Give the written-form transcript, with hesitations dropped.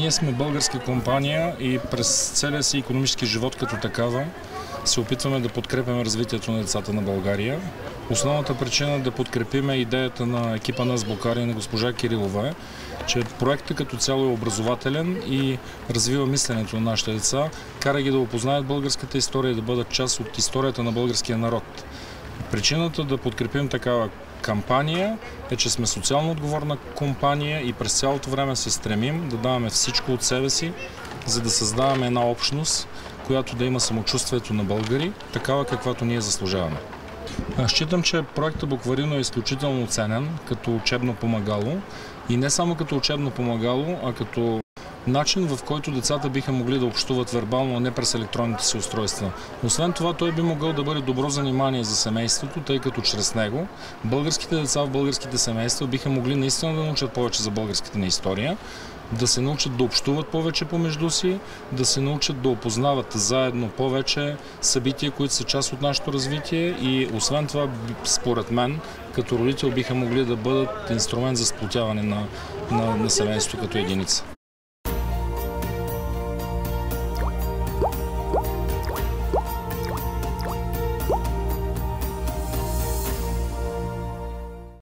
Ние сме българска компания и през целия си икономически живот като такава се опитваме да подкрепяме развитието на децата на България. Основната причина да подкрепим идеята на екипа на Сбокари и на госпожа Кирилова е, че проектът като цяло е образователен и развива мисленето на нашите деца, кара ги да опознаят българската история и да бъдат част от историята на българския народ. Причината да подкрепим такава кампания е, че сме социално отговорна компания и през цялото време се стремим да даваме всичко от себе си, за да създаваме една общност, която да има самочувствието на българи, такава каквато ние заслужаваме. Считам, че проектът Букварино е изключително ценен като учебно помагало и не само като учебно помагало, а като начин, в който децата биха могли да общуват вербално, а не през електронните си устройства. Освен това, той би могъл да бъде добро занимание за семейството, тъй като чрез него българските деца в българските семейства биха могли наистина да научат повече за българската ни история, да се научат да общуват повече помежду си, да се научат да опознават заедно повече събития, които са част от нашето развитие и освен това, според мен, като родител биха могли да бъдат инструмент за сплотяване на семейството като единица.